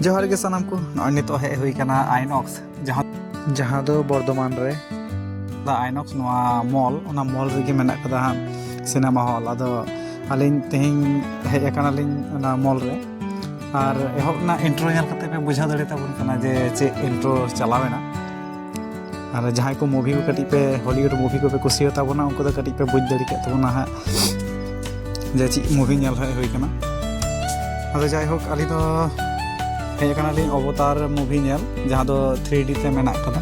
जोहार के सानाम को नित हे हुई कना आइनॉक्स जहाँ दो बर्धमान रे आइनॉक्स मॉल मॉल रेगे मेना कदा सिनेमा हॉल अदो अलिन तेहिं हेज अकानालिन मॉल रे और एहबना इंट्रो नेल कते पे बुझा दड़े ताबन कना जे चे इंट्रो चलावेना और जहाँ को मूवी को कटी पे हॉलीवुड मूवी को पे कुसियो ताबना उनको तो कटी पे बुझ दड़ी के ताबना हा जे ची मूवी नेल हुई कना अदो जाय होक अली तो हेज अकानालिन अवतार मूवी नेल जहाँ दो 3D ते मेना कदा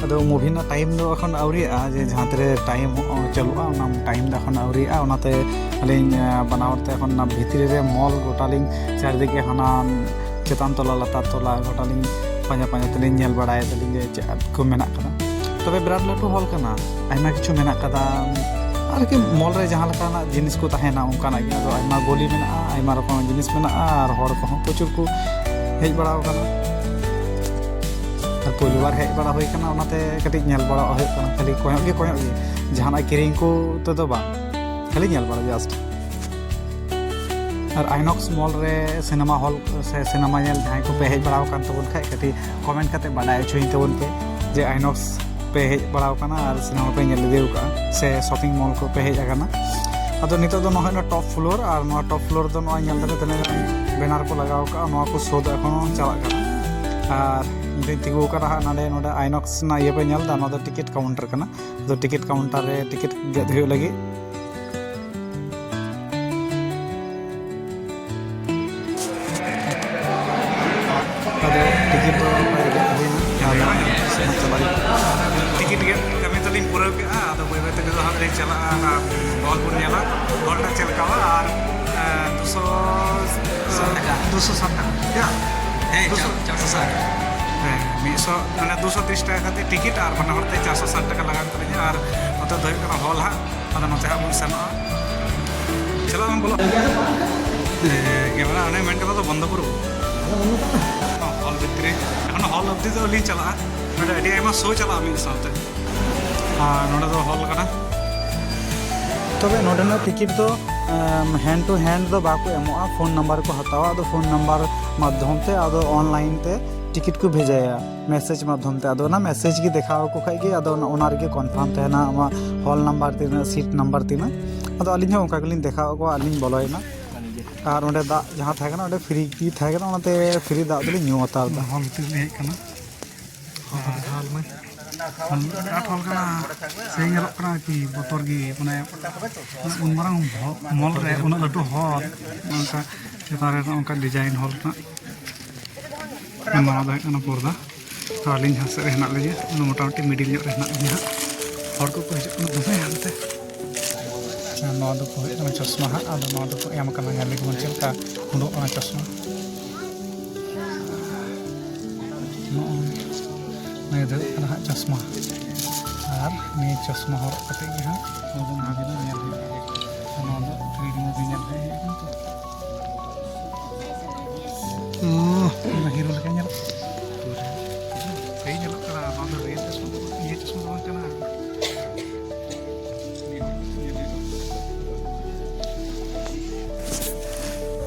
अदो मूवी ना टाइम दो अखन आवरिया जे जहाँ तेरे टाइम चलुआ टाइम दो अखन आवरिया ओनाते अलिन बनावते अखन ना भितरी रे मॉल गोटालिन चारदिके हाना चेतान तला लतार तला गोटालिन पांजा पांजा तलिन नेल बड़ाय तलिन जे चेद को मेना कदा तबे बिराट लाटू हॉल कना आयमा किछु मेना कदा और कि मॉल रे जहाँ लकाना जिनिस को तहेना उनकाना गे अदो आयमा गोली मेना आयमा रकम जिनिस मेना और हर को प्रचुर को हेज बड़ाव कना पहली बार हेज बड़ा होना कटी बड़ा खाली कोयों जहाँ किरिंग को तो बा खाली बड़ा जस्ट और आइनॉक्स मॉल रे सिनेमा हॉल से सिनेमा जहाँ को पे हेज बड़ा तबन खाई कटी कमेंट करते बाडाय चुई तबन पे जे आइनॉक्स पे हेज बड़ा और सिनेमा पे इदेका से शॉपिंग मॉल को पे हेज अदो नितो दो टॉप फ्लोर और टॉप फ्लोर दो बैनर को लगाव का को शो दो एखोनो चला और तिगू ना आइनॉक्स ना ये पे ना टिकट काउंटर करना तो टिकट काउंटर रे टिकट गेद हो लगी टिकट टिकट गेद कमी तलिन पूरा के बै बै तक हाँ चला हॉल बन नेला हॉलटा चलका और 260 टाका 460 100 मैंने 230 टाका खाते टिकट और बना हड़ते 460 टाका लगा तलिन और नोते दो हॉल हाँ अदा नोते हाँ बन सेनो चलो हम बोलो कैमरा अने मेन कथा तो बंद करो हॉल भितरी एखन हॉल अब्दी तो ली चला नोडे अडी आयमा शो चला मिद साथे नोडे तो हॉल कना तबे नोडेना टिकट तो हैंड टू हैंड दो बाको एमोआ फोन नंबर को हतावा तो फोन नंबर माध्यम ते आदो ऑनलाइन ते टिकट को भेजाया मैसेज माध्यम ते आदो ना मैसेज की देखाव को खाई के आदो ओना रे कन्फर्म तेना आमा हॉल नंबर तीना सीट नंबर तीना आदो अलिन हो उनका गलिन देखाव को अलिन बोलोयना और ओंडे दा जहां था ओंडे फ्री की था ओनाते फ्री दा दली न्यू हतार दा हॉल ते ले कना हॉल में बिराट हॉल कना से नेलक कना कि बतर गी माने उन मारंग मॉल रे उन लटू हॉल उनका चेतारे उनका डिजाइन हॉल ना नवा दा पर्दा तो अलिन जहाँ से हेना लगे मोटामुटी मिडिल ᱧᱚᱜ रे हेना लिया हर को हजू दमे हानते नवा दो को चश्मा हाँ आदो नवा दो को एम कना नेल लगे चलका उडोक चश्मा दो हाँ चश्मा और नहीं चश्मा हर कते हाँ हीरो लगे सही रियल चश्मा ये चश्मा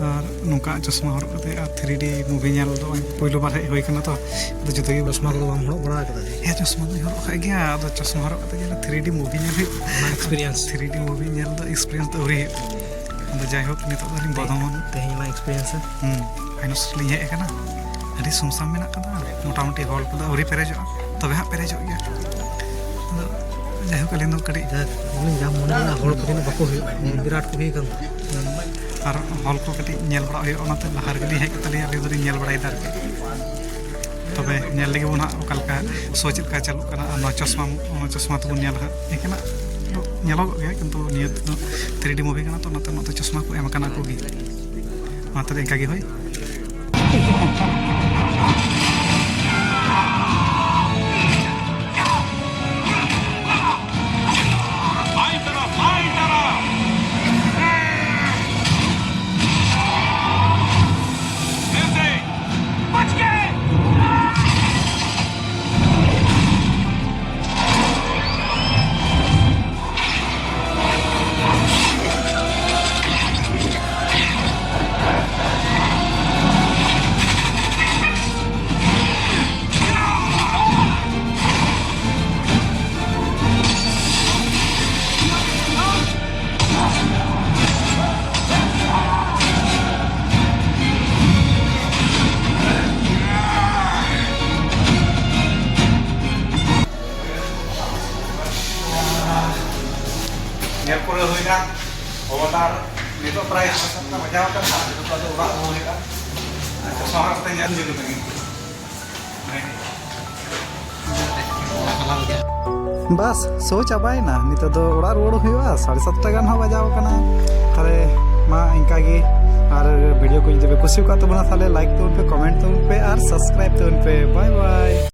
और नौका चश्मा हर 3D मूवी दो पहलो बार हेज होना तो जो चश्मा को बड़ा हे चश्मा तो हर गया चश्मा हर 3D movie experience 3D movie तो एक्सपीरियंस तो अवरी जायहोक नित बर्धमान तेहना एक्सपीरियंस आइनॉक्स लिंग हेकना अभी सुमसाम मेना मोटामुटी हॉल को अवरी पेरेजो तबे हाँ पेरेजो गया जायहोक अलिन कटी मन हॉल को बाको विराट को और हॉल को कटी बड़ा लहा रे हेज कते अली बड़ा तबे लगे बन हाँ शो चलका चलू चश्मा चश्मा तब हाँ एकना गया किंतु निये 3D मूवी तो चश्मा को एम को इनका होय ᱧᱮᱞ ᱯᱩᱨᱟᱹ ᱦᱩᱭᱱᱟ ᱚᱵᱚᱛᱟᱨ ᱱᱤᱛᱚᱜ ᱯᱨᱟᱭ 7টা ᱵᱟᱡᱟᱣ ᱟᱠᱟᱱᱟ ᱱᱤᱛᱚᱜ ᱫᱚ ᱚᱲᱟᱜ ᱨᱩᱣᱟᱹᱲ ᱦᱩᱭᱩᱜᱼᱟ ᱪᱚᱥᱢᱟ ᱦᱚᱨᱚᱜ ᱠᱟᱛᱮ ᱧᱮᱞ ᱡᱩᱞᱩᱜ ᱞᱟᱹᱜᱤᱫ बस सो चाबायना नितो दो ओड़ा रुआड़ हुआ 7:30 गान हो बजाव कना ताले मा इनका गे और वीडियो को जब कुछ का तो बना ताले लाइक तो उन पे कमेंट तो उन पे और सब्सक्राइब तो उन पे बाय बाय।